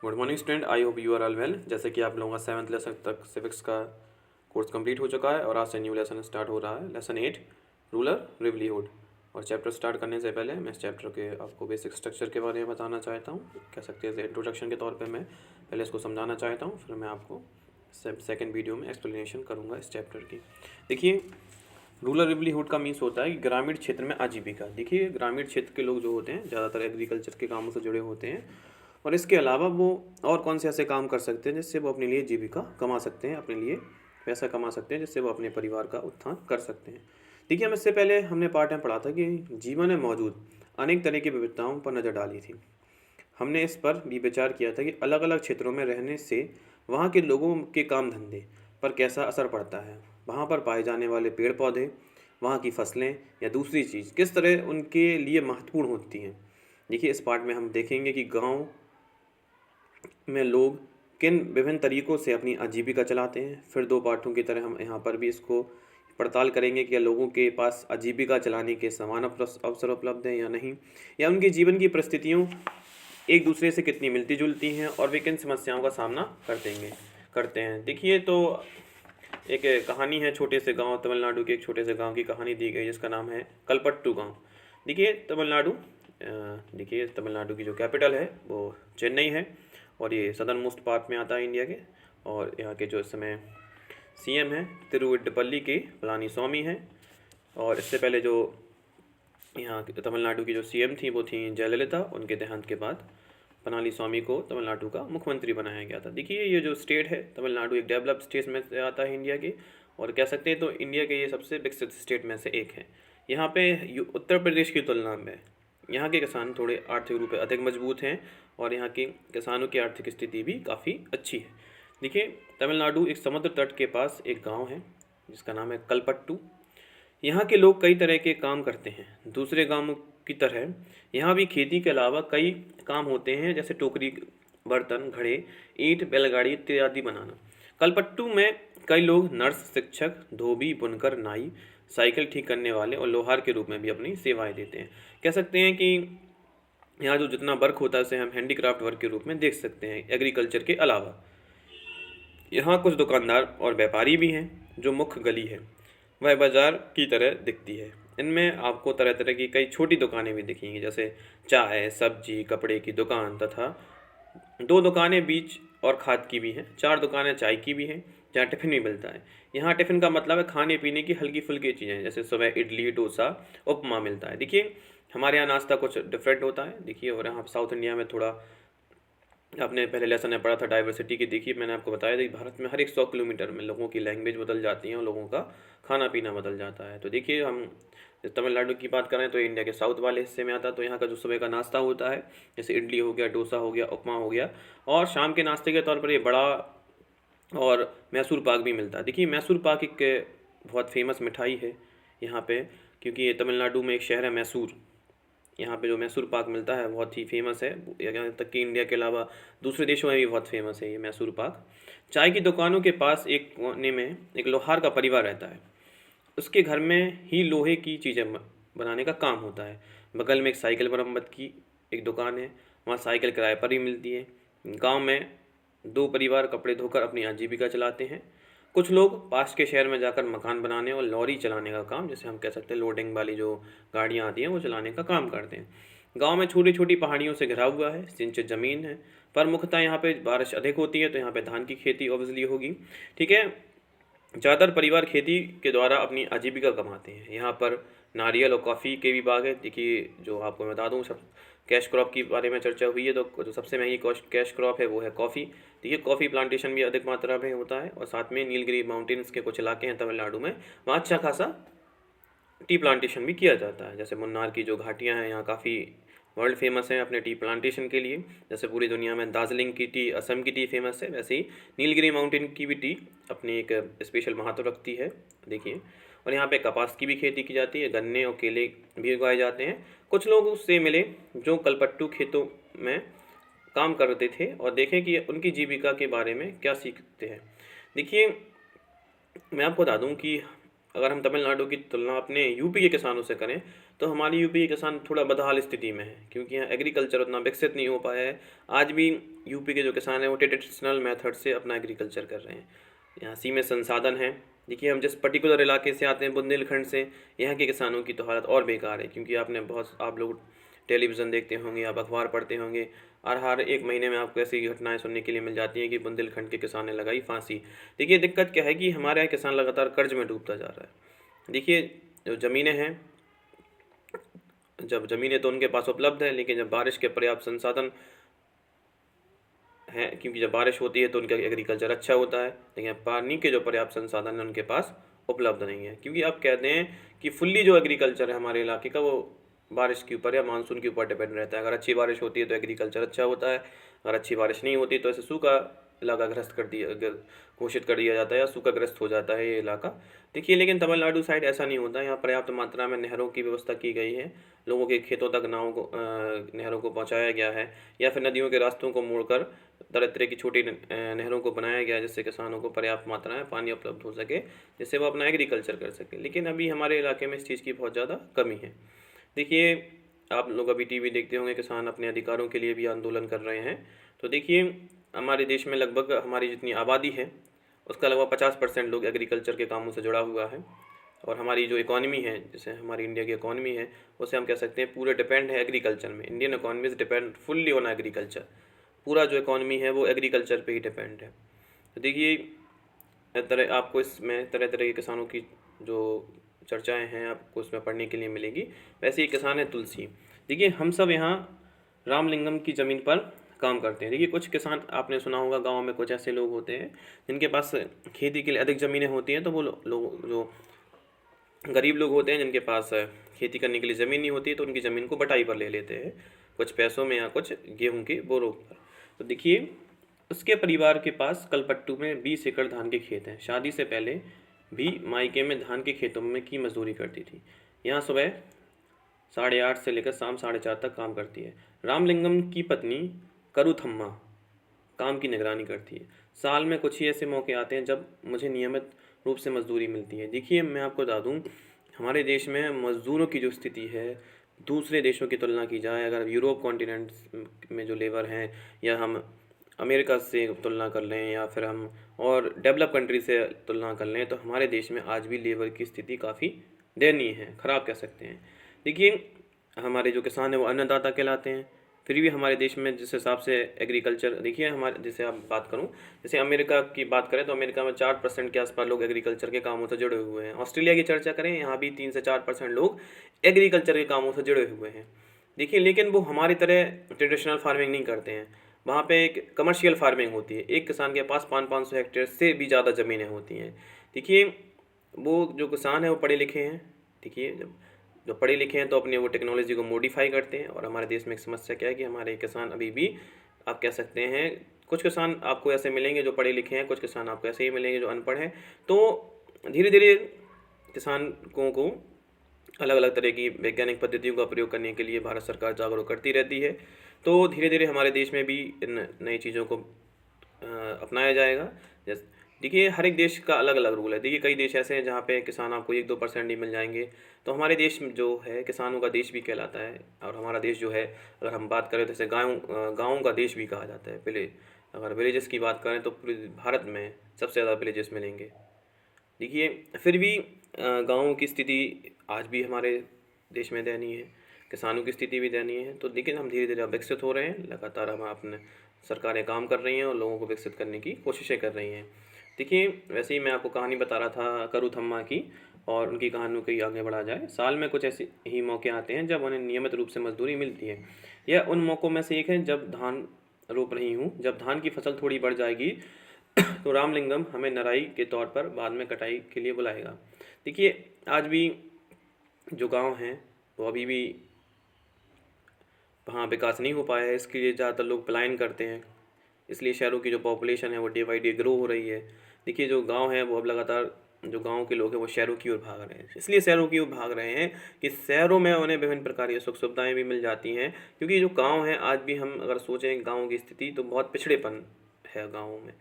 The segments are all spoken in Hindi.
Good morning student, I hope you are all well. जैसे कि आप लोगों का 7th लेसन तक सिविक्स का कोर्स कंप्लीट हो चुका है और आज से न्यू लेसन स्टार्ट हो रहा है, लेसन 8 रूरल लिवलीहुड। और चैप्टर स्टार्ट करने से पहले मैं इस चैप्टर के आपको बेसिक स्ट्रक्चर के बारे में बताना चाहता हूँ। कह सकते हैं इंट्रोडक्शन के तौर पे मैं पहले इसको समझाना चाहता हूँ, फिर मैं आपको सेकेंड वीडियो में एक्सप्लेनेशन करूँगा इस चैप्टर की। देखिए, रूरल लिवलीहुड का मीन्स होता है कि ग्रामीण क्षेत्र में आजीविका। देखिए, ग्रामीण क्षेत्र के लोग जो होते हैं ज़्यादातर एग्रीकल्चर के कामों से जुड़े होते हैं और इसके अलावा वो और कौन से ऐसे काम कर सकते हैं जिससे वो अपने लिए जीविका कमा सकते हैं, अपने लिए पैसा कमा सकते हैं, जिससे वो अपने परिवार का उत्थान कर सकते हैं। देखिए, हम इससे पहले हमने पार्ट में पढ़ा था कि जीवन में मौजूद अनेक तरह की विविधताओं पर नज़र डाली थी। हमने इस पर भी विचार किया था कि अलग अलग क्षेत्रों में रहने से वहाँ के लोगों के काम धंधे पर कैसा असर पड़ता है, वहाँ पर पाए जाने वाले पेड़ पौधे, वहाँ की फसलें या दूसरी चीज़ किस तरह उनके लिए महत्वपूर्ण होती हैं। देखिए, इस पार्ट में हम देखेंगे कि गांव में लोग किन विभिन्न तरीकों से अपनी आजीविका चलाते हैं। फिर दो पाठों की तरह हम यहाँ पर भी इसको पड़ताल करेंगे कि लोगों के पास आजीविका चलाने के समान अवसर उपलब्ध हैं या नहीं, या उनके जीवन की परिस्थितियों एक दूसरे से कितनी मिलती जुलती हैं और वे किन समस्याओं का सामना करते हैं। देखिए, तो एक कहानी है छोटे से गांव, तमिलनाडु के एक छोटे से गांव की कहानी दी गई जिसका नाम है कलपट्टू गांव। देखिए, तमिलनाडु की जो कैपिटल है वो चेन्नई है और ये सदर्न मोस्ट पार्ट में आता है इंडिया के। और यहाँ के जो इस समय सीएम हैं तिरुविड्डपल्ली के पलानी स्वामी हैं। और इससे पहले जो यहाँ तमिलनाडु की जो सीएम थी वो थी जयललिता। उनके देहांत के बाद पलानी स्वामी को तमिलनाडु का मुख्यमंत्री बनाया गया था। देखिए, ये जो स्टेट है तमिलनाडु एक डेवलप्ड स्टेट में से आता है इंडिया के, और कह सकते हैं तो इंडिया के ये सबसे विकसित स्टेट में से एक है। यहाँ पे उत्तर प्रदेश की तुलना में यहाँ के किसान थोड़े आर्थिक रूप से अधिक मजबूत हैं और यहाँ के किसानों की आर्थिक स्थिति भी काफ़ी अच्छी है। देखिए, तमिलनाडु एक समुद्र तट के पास एक गांव है जिसका नाम है कलपट्टू। यहाँ के लोग कई तरह के काम करते हैं। दूसरे गांवों की तरह यहाँ भी खेती के अलावा कई काम होते हैं, जैसे टोकरी, बर्तन, घड़े, ईंट, बैलगाड़ी इत्यादि बनाना। कलपट्टू में कई लोग नर्स, शिक्षक, धोबी, बुनकर, नाई, साइकिल ठीक करने वाले और लोहार के रूप में भी अपनी सेवाएं देते हैं। कह सकते हैं कि यहाँ जो जितना वर्क होता है उसे हम हैंडीक्राफ्ट वर्क के रूप में देख सकते हैं एग्रीकल्चर के अलावा। यहाँ कुछ दुकानदार और व्यापारी भी हैं। जो मुख्य गली है वह बाजार की तरह दिखती है। इनमें आपको तरह तरह की कई छोटी दुकानें भी दिखेंगी, जैसे चाय, सब्जी, कपड़े की दुकान तथा 2 दुकानें बीज और खाद की भी हैं। 4 दुकानें चाय की भी हैं जहाँ टिफ़िन भी मिलता है। यहाँ टिफ़िन का मतलब है खाने पीने की हल्की फुल्की चीज़ें, जैसे सुबह इडली, डोसा, उपमा मिलता है। देखिए, हमारे यहाँ नाश्ता कुछ डिफरेंट होता है। देखिए, और यहाँ साउथ इंडिया में थोड़ा, आपने पहले लेसन में पढ़ा था डाइवर्सिटी की। देखिए, मैंने आपको बताया था कि भारत में हर एक 100 किलोमीटर में लोगों की लैंग्वेज बदल जाती है और लोगों का खाना पीना बदल जाता है। तो देखिए, हम तमिलनाडु की बात करें तो इंडिया के साउथ वाले हिस्से में आता है। तो यहाँ का जो सुबह का नाश्ता होता है, जैसे इडली हो गया, डोसा हो गया, उपमा हो गया, और शाम के नाश्ते के तौर पर ये बड़ा और मैसूर पाक भी मिलता है। देखिए, मैसूर पाक एक बहुत फेमस मिठाई है यहाँ पे, क्योंकि ये तमिलनाडु में एक शहर है मैसूर। यहाँ पे जो मैसूर पाक मिलता है बहुत ही फेमस है, यहाँ तक कि इंडिया के अलावा दूसरे देशों में भी बहुत फेमस है ये मैसूर पाक। चाय की दुकानों के पास एक कोने में एक लोहार का परिवार रहता है। उसके घर में ही लोहे की चीज़ें बनाने का काम होता है। बगल में एक साइकिल मरम्मत की एक दुकान है, वहाँ साइकिल किराए पर ही मिलती है। गांव में 2 परिवार कपड़े धोकर अपनी आजीविका चलाते हैं। कुछ लोग पास के शहर में जाकर मकान बनाने और लॉरी चलाने का काम, जैसे हम कह सकते हैं लोडिंग वाली जो गाड़ियाँ आती हैं वो चलाने का काम करते हैं। गांव में छोटी छोटी पहाड़ियों से घिरा हुआ है, सिंचित ज़मीन है, पर मुख्यतः यहाँ पे बारिश अधिक होती है तो यहाँ पे धान की खेती ऑब्वियसली होगी। ठीक है, ज़्यादातर परिवार खेती के द्वारा अपनी आजीविका कमाते हैं। यहाँ पर नारियल और कॉफ़ी के भी बाग है। देखिए, जो आपको बता दूँ, सब कैश क्रॉप के बारे में चर्चा हुई है तो जो सबसे महंगी कैश क्रॉप है वो है कॉफ़ी। देखिए, कॉफ़ी प्लांटेशन भी अधिक मात्रा में होता है, और साथ में नीलगिरी माउंटेन्स के कुछ इलाके हैं तमिलनाडु में, वहाँ अच्छा खासा टी प्लांटेशन भी किया जाता है। जैसे मुन्नार की जो घाटियाँ हैं यहाँ काफ़ी वर्ल्ड फेमस हैं अपने टी प्लांटेशन के लिए। जैसे पूरी दुनिया में दार्जिलिंग की टी, असम की टी फेमस है, वैसे ही नीलगिरी माउंटेन की भी टी अपनी एक स्पेशल महत्व रखती है। देखिए, और यहाँ पे कपास की भी खेती की जाती है, गन्ने और केले भी उगाए जाते हैं। कुछ लोग उससे मिले जो कलपट्टू खेतों में काम करते थे और देखें कि उनकी जीविका के बारे में क्या सीखते हैं। देखिए, मैं आपको बता दूं कि अगर हम तमिलनाडु की तुलना अपने यूपी के किसानों से करें तो हमारी यूपी के किसान थोड़ा बदहाल स्थिति में है, क्योंकि यहाँ एग्रीकल्चर उतना विकसित नहीं हो पाया है। आज भी यूपी के जो किसान हैं वो ट्रेडिशनल मेथड से अपना एग्रीकल्चर कर रहे हैं। यहाँ सीमित संसाधन हैं। देखिए हम जिस पर्टिकुलर इलाके से आते हैं बुंदेलखंड से, यहाँ के किसानों की तो हालत और बेकार है, क्योंकि आप लोग टेलीविज़न देखते होंगे, आप अखबार पढ़ते होंगे, और हर एक महीने में आपको ऐसी घटनाएं सुनने के लिए मिल जाती हैं कि बुंदेलखंड के किसान ने लगाई फांसी। देखिए दिक्कत क्या है कि हमारे यहाँ किसान लगातार कर्ज में डूबता जा रहा है। देखिए जो ज़मीनें हैं, जब ज़मीनें तो उनके पास उपलब्ध है, लेकिन जब बारिश के पर्याप्त संसाधन हैं, क्योंकि जब बारिश होती है तो उनका एग्रीकल्चर अच्छा होता है, लेकिन पानी के जो पर्याप्त संसाधन हैं उनके पास उपलब्ध नहीं है। क्योंकि आप कहते हैं कि फुल्ली जो एग्रीकल्चर है हमारे इलाके का वो बारिश के ऊपर या मानसून के ऊपर डिपेंड रहता है। अगर अच्छी बारिश होती है तो एग्रीकल्चर अच्छा होता है, अगर अच्छी बारिश नहीं होती तो ऐसे सूखा इलाका घोषित कर दिया जाता है या सूखाग्रस्त हो जाता है ये इलाका। देखिए लेकिन तमिलनाडु साइड ऐसा नहीं होता। यहाँ पर्याप्त मात्रा में नहरों की व्यवस्था की गई है, लोगों के खेतों तक नहरों को पहुँचाया गया है, या फिर नदियों के रास्तों को मोड़कर तरह तरह की छोटी नहरों को बनाया गया है, जिससे किसानों को पर्याप्त मात्रा में पानी उपलब्ध हो सके, जिससे वो अपना एग्रीकल्चर कर सके। लेकिन अभी हमारे इलाके में इस चीज़ की बहुत ज़्यादा कमी है। देखिए आप लोग अभी टीवी देखते होंगे, किसान अपने अधिकारों के लिए भी आंदोलन कर रहे हैं। तो देखिए हमारे देश में लगभग हमारी जितनी आबादी है उसका लगभग 50% लोग एग्रीकल्चर के कामों से जुड़ा हुआ है, और हमारी जो इकॉनमी है, जैसे हमारी इंडिया की इकॉनमी है, उसे हम कह सकते हैं पूरे डिपेंड है एग्रीकल्चर में। Indian economy is depend fully on agriculture. पूरा जो इकॉनमी है वो एग्रीकल्चर पे ही डिपेंड है। तो देखिए आपको इसमें तरह तरह के किसानों की जो चर्चाएं हैं आपको उसमें पढ़ने के लिए मिलेगी। वैसे ही किसान है तुलसी। देखिए हम सब यहाँ रामलिंगम की ज़मीन पर काम करते हैं। देखिए कुछ किसान आपने सुना होगा, गांव में कुछ ऐसे लोग होते हैं जिनके पास खेती के लिए अधिक ज़मीनें होती हैं, तो वो लोग जो गरीब लोग होते हैं जिनके पास खेती करने के लिए ज़मीन नहीं होती, तो उनकी ज़मीन को बटाई पर ले लेते हैं, कुछ पैसों में या कुछ गेहूं के बोरों पर। तो देखिए उसके परिवार के पास कलपट्टू में 20 एकड़ धान के खेत हैं। शादी से पहले भी मायके में धान के खेतों में की मजदूरी करती थी। यहाँ सुबह 8:30 से लेकर शाम 4:30 तक काम करती है। रामलिंगम की पत्नी करुथम्मा काम की निगरानी करती है। साल में कुछ ही ऐसे मौके आते हैं जब मुझे नियमित रूप से मजदूरी मिलती है। देखिए मैं आपको बता दूं, हमारे देश में मज़दूरों की जो स्थिति है दूसरे देशों की तुलना की जाए, अगर यूरोप कॉन्टिनेंट में जो लेबर हैं, या हम अमेरिका से तुलना कर लें, या फिर हम और डेवलप कंट्री से तुलना कर लें, तो हमारे देश में आज भी लेबर की स्थिति काफ़ी दयनीय है, ख़राब कह सकते हैं। देखिए हमारे जो किसान हैं वो अन्नदाता कहलाते हैं, फिर भी हमारे देश में जिस हिसाब से एग्रीकल्चर, देखिए हमारे जैसे आप बात करूं, जैसे अमेरिका की बात करें तो अमेरिका में 4% के आसपास लोग एग्रीकल्चर के कामों से जुड़े हुए हैं। ऑस्ट्रेलिया की चर्चा करें, यहाँ भी 3 से 4% लोग एग्रीकल्चर के कामों से जुड़े हुए हैं। देखिए लेकिन वो हमारी तरह ट्रेडिशनल फार्मिंग नहीं करते हैं। वहाँ पे एक कमर्शियल फार्मिंग होती है। एक किसान के पास 500 हेक्टेयर से भी ज़्यादा ज़मीनें होती हैं। देखिए वो जो किसान है वो पढ़े लिखे हैं। देखिए जब जो पढ़े लिखे हैं तो अपनी वो टेक्नोलॉजी को मॉडिफाई करते हैं। और हमारे देश में एक समस्या क्या है कि हमारे किसान अभी भी आप कह सकते हैं, कुछ किसान आपको ऐसे मिलेंगे जो पढ़े लिखे हैं, कुछ किसान आपको ऐसे ही मिलेंगे जो अनपढ़ हैं। तो धीरे धीरे किसानों को अलग अलग तरह की वैज्ञानिक पद्धतियों का प्रयोग करने के लिए भारत सरकार जागरूक करती रहती है। तो धीरे धीरे हमारे देश में भी इन नई चीज़ों को अपनाया जाएगा। जैसे देखिए हर एक देश का अलग अलग रूल है। देखिए कई देश ऐसे हैं जहाँ पे किसान आपको 1-2% ही मिल जाएंगे। तो हमारे देश जो है किसानों का देश भी कहलाता है। और हमारा देश जो है, अगर हम बात करें तो जैसे गाँव का देश भी कहा जाता है। पहले अगर विलेजेस की बात करें तो पूरे भारत में सबसे ज़्यादा विलेजेस मिलेंगे। देखिए फिर भी गाँव की स्थिति आज भी हमारे देश में दयनीय है, किसानों की स्थिति भी दयनीय है। तो लेकिन हम धीरे धीरे अब विकसित हो रहे हैं, लगातार हम अपने सरकारें काम कर रही हैं और लोगों को विकसित करने की कोशिशें कर रही हैं। देखिए वैसे ही मैं आपको कहानी बता रहा था करुथम्मा की, और उनकी कहानियों की आगे बढ़ा जाए। साल में कुछ ऐसे ही मौके आते हैं जब उन्हें नियमित रूप से मजदूरी मिलती है। यह उन मौक़ों में से एक है जब धान रोप रही हूँ। जब धान की फसल थोड़ी बढ़ जाएगी तो रामलिंगम हमें नराई के तौर पर बाद में कटाई के लिए बुलाएगा। देखिए आज भी जो गांव हैं वो अभी भी वहाँ विकास नहीं हो पाया है, इसके लिए ज़्यादातर लोग पलायन करते हैं। इसलिए शहरों की जो पॉपुलेशन है वो डे बाई डे ग्रो हो रही है। देखिए जो गांव है वो अब लगातार, जो गांव के लोग हैं वो शहरों की ओर भाग रहे हैं। इसलिए शहरों की ओर भाग रहे हैं कि शहरों में उन्हें विभिन्न प्रकार की सुख सुविधाएँ भी मिल जाती हैं। क्योंकि जो गाँव है आज भी, हम अगर सोचें गाँव की स्थिति, तो बहुत पिछड़ेपन है गाँवों में।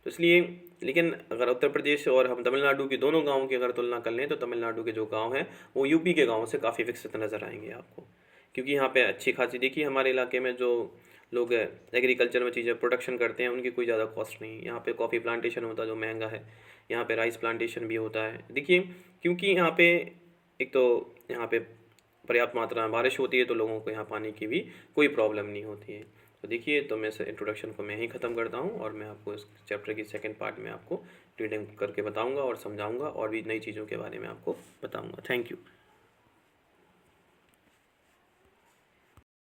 तो इसलिए, लेकिन अगर उत्तर प्रदेश और हम तमिलनाडु की दोनों गाँवों की अगर तुलना कर लें तो तमिलनाडु के जो गाँव हैं वो यूपी के गाँव से काफ़ी विकसित नज़र आएंगे आपको। क्योंकि यहाँ पे अच्छी खासी, देखिए हमारे इलाके में जो लोग एग्रीकल्चर में चीज़ें प्रोडक्शन करते हैं, उनकी कोई ज़्यादा कॉस्ट नहीं। यहाँ पे कॉफ़ी प्लांटेशन होता है जो महंगा है, यहाँ पे राइस प्लांटेशन भी होता है। देखिए, क्योंकि यहाँ पे एक तो यहाँ पे पर्याप्त मात्रा में बारिश होती है, तो लोगों को यहाँ पानी की भी कोई प्रॉब्लम नहीं होती है। तो देखिए, तो मैं इस इंट्रोडक्शन को मैं ही ख़त्म करता हूँ, और मैं आपको इस चैप्टर की सेकंड पार्ट में आपको रीडिंग करके बताऊँगा और समझाऊँगा, और भी नई चीज़ों के बारे में आपको बताऊँगा। Thank you.